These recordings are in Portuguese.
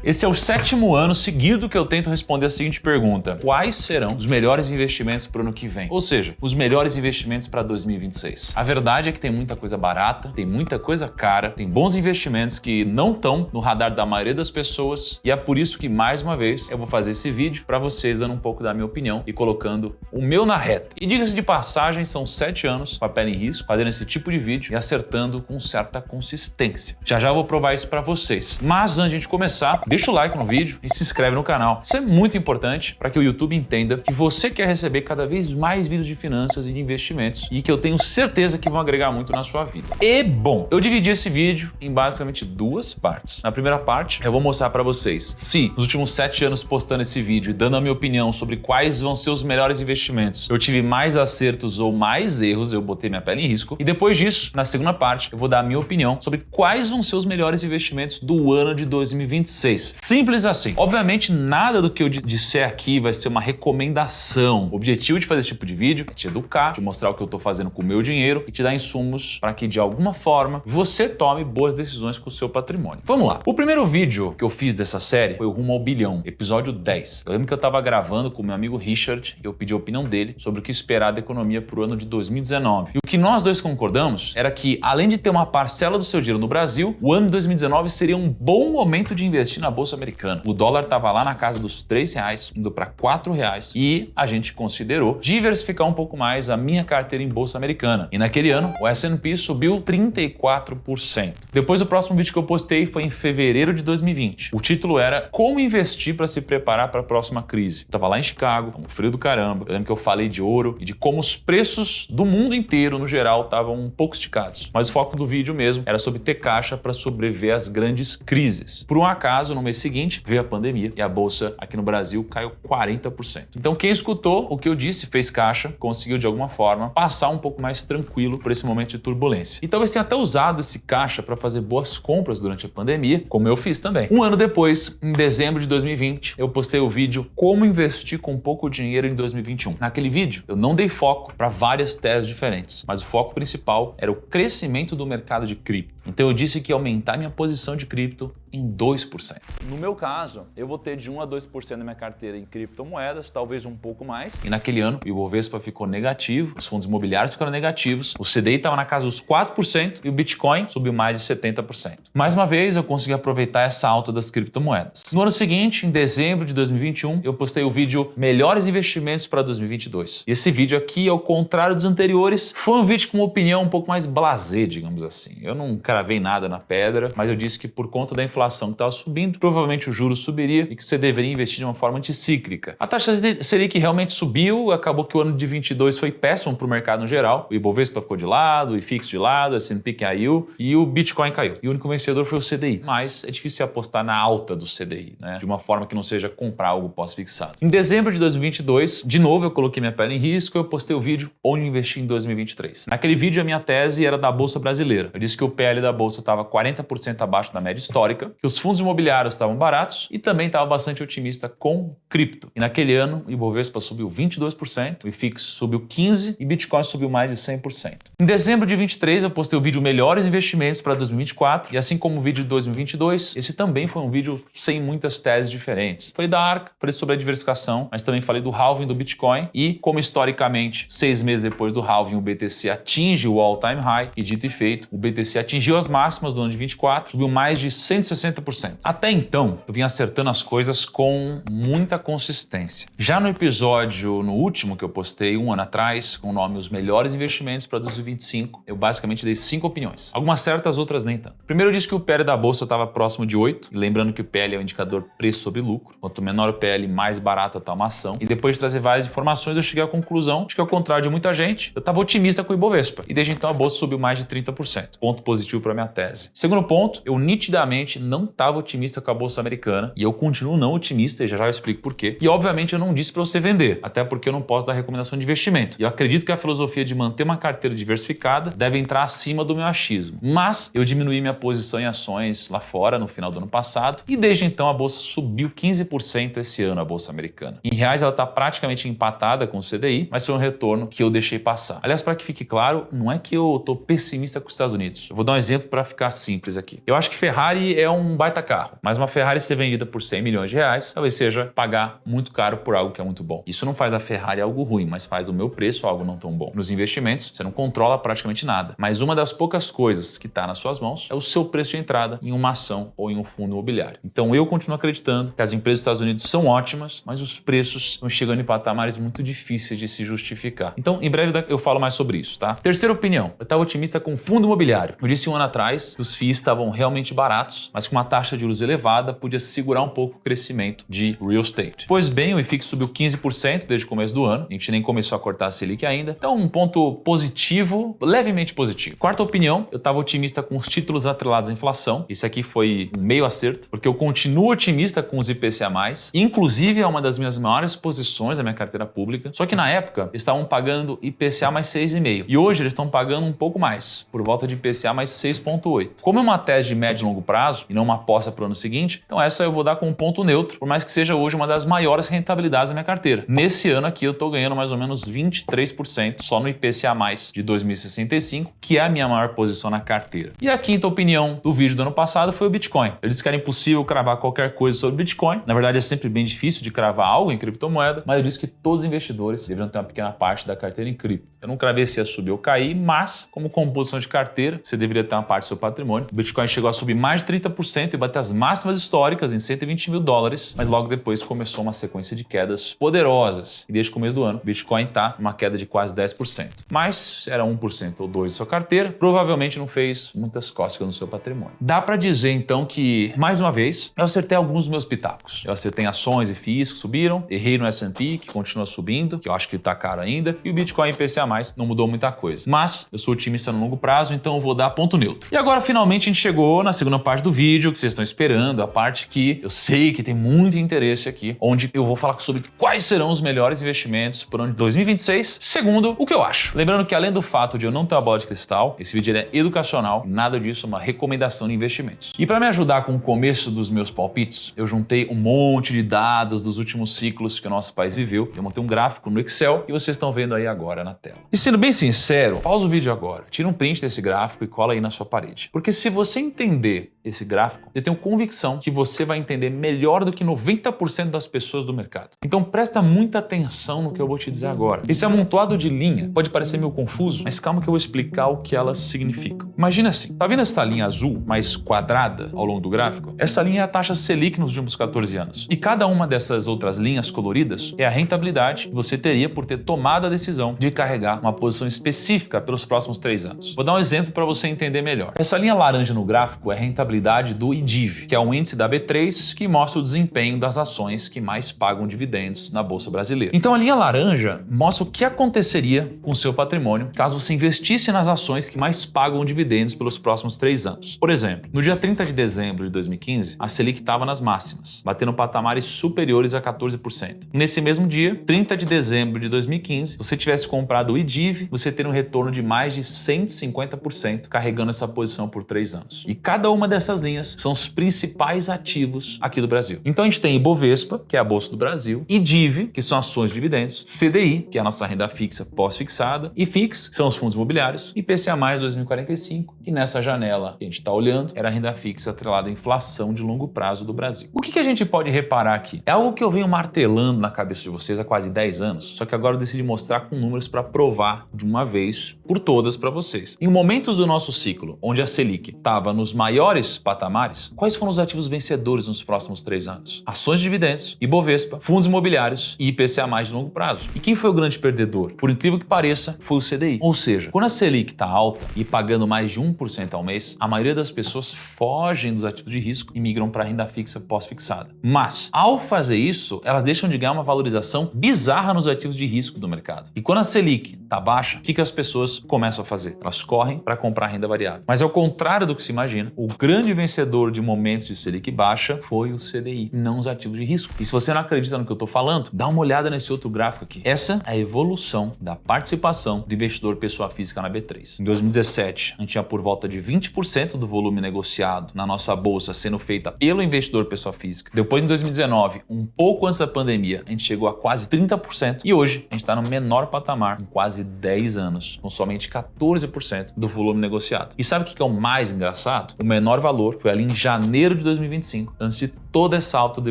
Esse é o 7º ano seguido que eu tento responder a seguinte pergunta: quais serão os melhores investimentos para o ano que vem? Ou seja, os melhores investimentos para 2026. A verdade é que tem muita coisa barata, tem muita coisa cara, tem bons investimentos que não estão no radar da maioria das pessoas, e é por isso que, mais uma vez, eu vou fazer esse vídeo para vocês, dando um pouco da minha opinião e colocando o meu na reta. E diga-se de passagem, são 7 anos, papel em risco, fazendo esse tipo de vídeo e acertando com certa consistência. Já já eu vou provar isso para vocês. Mas antes de a gente começar, deixa o like no vídeo e se inscreve no canal. Isso é muito importante para que o YouTube entenda que você quer receber cada vez mais vídeos de finanças e de investimentos e que eu tenho certeza que vão agregar muito na sua vida. E bom, eu dividi esse vídeo em basicamente 2 partes. Na primeira parte, eu vou mostrar para vocês se nos últimos 7 anos postando esse vídeo e dando a minha opinião sobre quais vão ser os melhores investimentos, eu tive mais acertos ou mais erros, eu botei minha pele em risco. E depois disso, na segunda parte, eu vou dar a minha opinião sobre quais vão ser os melhores investimentos do ano de 2026. Simples assim. Obviamente, nada do que eu disser aqui vai ser uma recomendação. O objetivo de fazer esse tipo de vídeo é te educar, te mostrar o que eu tô fazendo com o meu dinheiro e te dar insumos para que, de alguma forma, você tome boas decisões com o seu patrimônio. Vamos lá. O primeiro vídeo que eu fiz dessa série foi o Rumo ao Bilhão, episódio 10. Eu lembro que eu tava gravando com o meu amigo Richard e eu pedi a opinião dele sobre o que esperar da economia pro ano de 2019. E o que nós dois concordamos era que, além de ter uma parcela do seu dinheiro no Brasil, o ano de 2019 seria um bom momento de investir na Bolsa Americana. O dólar estava lá na casa dos R$3, indo para R$4, e a gente considerou diversificar um pouco mais a minha carteira em Bolsa Americana. E naquele ano, o S&P subiu 34%. Depois, o próximo vídeo que eu postei foi em fevereiro de 2020. O título era Como investir para se preparar para a próxima crise. Eu tava lá em Chicago, um frio do caramba. Eu lembro que eu falei de ouro e de como os preços do mundo inteiro, no geral, estavam um pouco esticados. Mas o foco do vídeo mesmo era sobre ter caixa para sobreviver às grandes crises. Por um acaso, no mês seguinte, veio a pandemia e a bolsa aqui no Brasil caiu 40%. Então quem escutou o que eu disse, fez caixa, conseguiu de alguma forma passar um pouco mais tranquilo por esse momento de turbulência. E talvez tenha até usado esse caixa para fazer boas compras durante a pandemia, como eu fiz também. Um ano depois, em dezembro de 2020, eu postei o vídeo Como investir com pouco dinheiro em 2021. Naquele vídeo, eu não dei foco para várias teses diferentes, mas o foco principal era o crescimento do mercado de cripto. Então eu disse que ia aumentar minha posição de cripto em 2%. No meu caso, eu vou ter de 1 a 2% da minha carteira em criptomoedas, talvez um pouco mais. E naquele ano, o Ibovespa ficou negativo, os fundos imobiliários ficaram negativos, o CDI estava na casa dos 4% e o Bitcoin subiu mais de 70%. Mais uma vez, eu consegui aproveitar essa alta das criptomoedas. No ano seguinte, em dezembro de 2021, eu postei o vídeo Melhores Investimentos para 2022. E esse vídeo aqui, ao contrário dos anteriores, foi um vídeo com uma opinião um pouco mais blasé, digamos assim. Eu não cravei nada na pedra, mas eu disse que por conta da inflação que estava subindo, provavelmente o juros subiria e que você deveria investir de uma forma anticíclica. A taxa Selic realmente subiu, acabou que o ano de 22 foi péssimo para o mercado no geral. O Ibovespa ficou de lado, o IFIX de lado, o S&P caiu e o Bitcoin caiu. E o único vencedor foi o CDI. Mas é difícil apostar na alta do CDI, né? De uma forma que não seja comprar algo pós-fixado. Em dezembro de 2022, de novo eu coloquei minha pele em risco e eu postei o vídeo Onde investir em 2023. Naquele vídeo a minha tese era da Bolsa Brasileira. Eu disse que o PL da Bolsa estava 40% abaixo da média histórica, que os fundos imobiliários estavam baratos e também estava bastante otimista com cripto. E naquele ano, o Ibovespa subiu 22%, o IFIX subiu 15% e Bitcoin subiu mais de 100%. Em dezembro de 23, eu postei o vídeo Melhores Investimentos para 2024 e assim como o vídeo de 2022, esse também foi um vídeo sem muitas teses diferentes. Falei da ARK, falei sobre a diversificação, mas também falei do halving do Bitcoin e como historicamente, 6 meses depois do halving, o BTC atinge o all-time high e dito e feito, o BTC atingiu as máximas do ano de 24, subiu mais de 160%. Até então, eu vinha acertando as coisas com muita consistência. Já no episódio, no último que eu postei um ano atrás, com o nome Os Melhores Investimentos para 2025, eu basicamente dei 5 opiniões. Algumas certas, outras nem tanto. Primeiro eu disse que o PL da bolsa estava próximo de 8, e lembrando que o PL é o indicador preço sobre lucro. Quanto menor o PL, mais barata está uma ação. E depois de trazer várias informações, eu cheguei à conclusão de que, ao contrário de muita gente, eu estava otimista com o Ibovespa. E desde então a bolsa subiu mais de 30%. Ponto positivo para minha tese. Segundo ponto, eu nitidamente não estava otimista com a Bolsa Americana e eu continuo não otimista e já eu explico por quê. E obviamente eu não disse para você vender, até porque eu não posso dar recomendação de investimento. E eu acredito que a filosofia de manter uma carteira diversificada diversificada, deve entrar acima do meu achismo. Mas eu diminuí minha posição em ações lá fora no final do ano passado e desde então a bolsa subiu 15% esse ano, a bolsa americana. Em reais ela está praticamente empatada com o CDI, mas foi um retorno que eu deixei passar. Aliás, para que fique claro, não é que eu estou pessimista com os Estados Unidos. Eu vou dar um exemplo para ficar simples aqui. Eu acho que Ferrari é um baita carro, mas uma Ferrari ser vendida por 100 milhões de reais talvez seja pagar muito caro por algo que é muito bom. Isso não faz da Ferrari algo ruim, mas faz do meu preço algo não tão bom. Nos investimentos, você não controla praticamente nada, mas uma das poucas coisas que está nas suas mãos é o seu preço de entrada em uma ação ou em um fundo imobiliário. Então eu continuo acreditando que as empresas dos Estados Unidos são ótimas, mas os preços estão chegando em patamares muito difíceis de se justificar. Então, em breve eu falo mais sobre isso, tá? Terceira opinião, eu estava otimista com fundo imobiliário. Eu disse um ano atrás que os FIIs estavam realmente baratos, mas com uma taxa de juros elevada podia segurar um pouco o crescimento de real estate. Pois bem, o IFIX subiu 15% desde o começo do ano, a gente nem começou a cortar a Selic ainda, então um ponto positivo, levemente positivo. Quarta opinião, eu estava otimista com os títulos atrelados à inflação, esse aqui foi um meio acerto, porque eu continuo otimista com os IPCA+, inclusive é uma das minhas maiores posições da minha carteira pública, só que na época eles estavam pagando IPCA mais 6,5 e hoje eles estão pagando um pouco mais, por volta de IPCA mais 6,8. Como é uma tese de médio e longo prazo e não uma aposta para o ano seguinte, então essa eu vou dar com um ponto neutro, por mais que seja hoje uma das maiores rentabilidades da minha carteira. Nesse ano aqui eu estou ganhando mais ou menos 23% só no IPCA+, de 2065, que é a minha maior posição na carteira. E a quinta opinião do vídeo do ano passado foi o Bitcoin. Eu disse que era impossível cravar qualquer coisa sobre Bitcoin. Na verdade é sempre bem difícil de cravar algo em criptomoeda, mas eu disse que todos os investidores deveriam ter uma pequena parte da carteira em cripto. Eu não cravei se ia subir ou cair, mas como composição de carteira, você deveria ter uma parte do seu patrimônio. O Bitcoin chegou a subir mais de 30% e bater as máximas históricas em 120 mil dólares, mas logo depois começou uma sequência de quedas poderosas. E desde o começo do ano, o Bitcoin está numa queda de quase 10%. Mas era 1% ou 2% da sua carteira, provavelmente não fez muitas cócegas no seu patrimônio. Dá para dizer então que, mais uma vez, eu acertei alguns dos meus pitacos. Eu acertei em ações e FIIs que subiram, errei no S&P, que continua subindo, que eu acho que está caro ainda, e o Bitcoin IPCA+, não mudou muita coisa. Mas eu sou otimista no longo prazo, então eu vou dar ponto neutro. E agora, finalmente, a gente chegou na segunda parte do vídeo, que vocês estão esperando, a parte que eu sei que tem muito interesse aqui, onde eu vou falar sobre quais serão os melhores investimentos para o ano de 2026, segundo o que eu acho. Lembrando que, além do fato de eu não ter uma bola de cristal, esse vídeo é educacional e nada disso é uma recomendação de investimentos. E para me ajudar com o começo dos meus palpites, eu juntei um monte de dados dos últimos ciclos que o nosso país viveu. Eu montei um gráfico no Excel e vocês estão vendo aí agora na tela. E sendo bem sincero, pausa o vídeo agora, tira um print desse gráfico e cola aí na sua parede. Porque se você entender esse gráfico, eu tenho convicção que você vai entender melhor do que 90% das pessoas do mercado. Então presta muita atenção no que eu vou te dizer agora. Esse amontoado de linha pode parecer meio confuso, mas calma que eu vou explicar o que elas significam. Imagina assim, tá vendo essa linha azul mais quadrada ao longo do gráfico? Essa linha é a taxa Selic nos últimos 14 anos. E cada uma dessas outras linhas coloridas é a rentabilidade que você teria por ter tomado a decisão de carregar uma posição específica pelos próximos 3 anos. Vou dar um exemplo para você entender melhor. Essa linha laranja no gráfico é a rentabilidade do IDIV, que é um índice da B3 que mostra o desempenho das ações que mais pagam dividendos na Bolsa Brasileira. Então a linha laranja mostra o que aconteceria com o seu patrimônio caso você investisse nas ações que mais pagam dividendos pelos próximos 3 anos. Por exemplo, no dia 30 de dezembro de 2015, a Selic estava nas máximas, batendo patamares superiores a 14%. E nesse mesmo dia, 30 de dezembro de 2015, se você tivesse comprado o IDIV, você teria um retorno de mais de 150% carregando essa posição por 3 anos. E cada uma dessas linhas são os principais ativos aqui do Brasil. Então a gente tem Ibovespa, que é a Bolsa do Brasil, IDIV, que são ações de dividendos, CDI, que é a nossa renda fixa pós-fixada, e FIX, que são os fundos imobiliários, e IPCA+, 2045, que nessa janela que a gente está olhando era a renda fixa atrelada à inflação de longo prazo do Brasil. O que a gente pode reparar aqui? É algo que eu venho martelando na cabeça de vocês há quase 10 anos, só que agora eu decidi mostrar com números para provar de uma vez por todas para vocês. Em momentos do nosso ciclo, onde a Selic estava nos maiores patamares, quais foram os ativos vencedores nos próximos 3 anos? Ações de dividendos, Ibovespa, fundos imobiliários e IPCA+ de longo prazo. E quem foi o grande perdedor? Por incrível que pareça, foi o CDI. Ou seja, quando a Selic está alta e pagando mais de 1% ao mês, a maioria das pessoas fogem dos ativos de risco e migram para a renda fixa pós-fixada. Mas, ao fazer isso, elas deixam de ganhar uma valorização bizarra nos ativos de risco do mercado. E quando a Selic está baixa, o que as pessoas começam a fazer? Elas correm para comprar renda variável. Mas ao contrário do que se imagina, o grande vencedor de momentos de Selic baixa foi o CDI, não os ativos de risco. E se você não acredita no que eu estou falando, dá uma olhada nesse outro gráfico aqui. Essa é a evolução da participação do investidor pessoa física na B3. Em 2017, a gente tinha por volta de 20% do volume negociado na nossa bolsa sendo feita pelo investidor pessoa física. Depois, em 2019, um pouco antes da pandemia, a gente chegou a quase 30%. E hoje, a gente está no menor patamar em quase 10 anos, com somente 14% do volume negociado. E sabe o que é o mais engraçado? O menor valor foi ali em janeiro de 2025, antes de toda essa alta do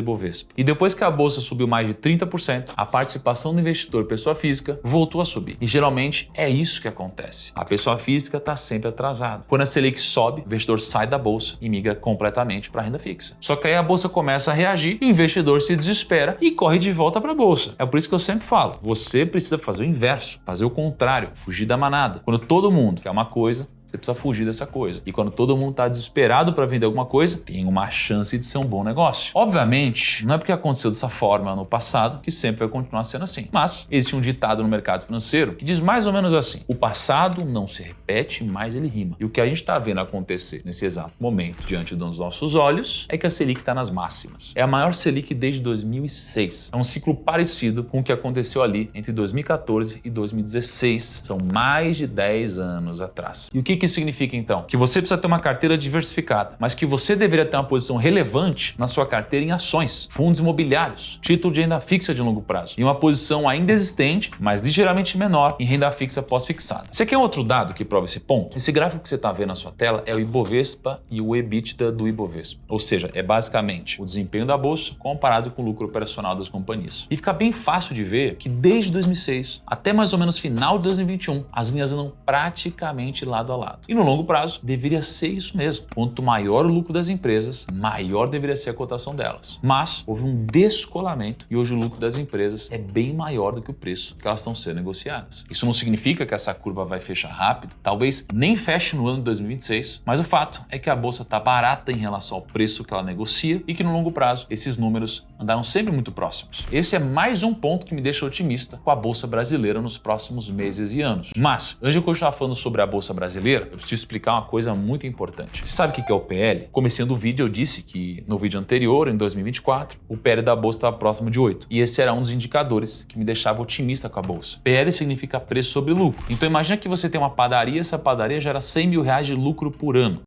Ibovespa. E depois que a bolsa subiu mais de 30%, a participação do investidor pessoa física voltou a subir. E geralmente é isso que acontece. A pessoa física está sempre atrasada. Quando a Selic sobe, o investidor sai da bolsa e migra completamente para a renda fixa. Só que aí a bolsa começa a reagir e o investidor se desespera e corre de volta para a bolsa. É por isso que eu sempre falo, você precisa fazer o inverso, fazer o contrário, fugir da manada. Quando todo mundo quer uma coisa, você precisa fugir dessa coisa. E quando todo mundo está desesperado para vender alguma coisa, tem uma chance de ser um bom negócio. Obviamente, não é porque aconteceu dessa forma no passado que sempre vai continuar sendo assim. Mas existe um ditado no mercado financeiro que diz mais ou menos assim: o passado não se repete, mas ele rima. E o que a gente está vendo acontecer nesse exato momento, diante dos nossos olhos, é que a Selic está nas máximas. É a maior Selic desde 2006. É um ciclo parecido com o que aconteceu ali entre 2014 e 2016. São mais de 10 anos atrás. E o que isso significa, então? Que você precisa ter uma carteira diversificada, mas que você deveria ter uma posição relevante na sua carteira em ações, fundos imobiliários, título de renda fixa de longo prazo e uma posição ainda existente, mas ligeiramente menor em renda fixa pós-fixada. Você quer outro dado que prova esse ponto? Esse gráfico que você está vendo na sua tela é o Ibovespa e o EBITDA do Ibovespa. Ou seja, é basicamente o desempenho da bolsa comparado com o lucro operacional das companhias. E fica bem fácil de ver que desde 2006 até mais ou menos final de 2021, as linhas andam praticamente lado a lado. E no longo prazo, deveria ser isso mesmo. Quanto maior o lucro das empresas, maior deveria ser a cotação delas. Mas houve um descolamento e hoje o lucro das empresas é bem maior do que o preço que elas estão sendo negociadas. Isso não significa que essa curva vai fechar rápido, talvez nem feche no ano de 2026, mas o fato é que a bolsa está barata em relação ao preço que ela negocia e que no longo prazo esses números andaram sempre muito próximos. Esse é mais um ponto que me deixa otimista com a bolsa brasileira nos próximos meses e anos. Mas, antes de eu continuar falando sobre a bolsa brasileira, eu preciso explicar uma coisa muito importante. Você sabe o que é o PL? Começando o vídeo, eu disse que no vídeo anterior, em 2024, o PL da bolsa estava próximo de 8. E esse era um dos indicadores que me deixava otimista com a bolsa. PL significa preço sobre lucro. Então imagina que você tem uma padaria, essa padaria gera R$100 mil de lucro por ano.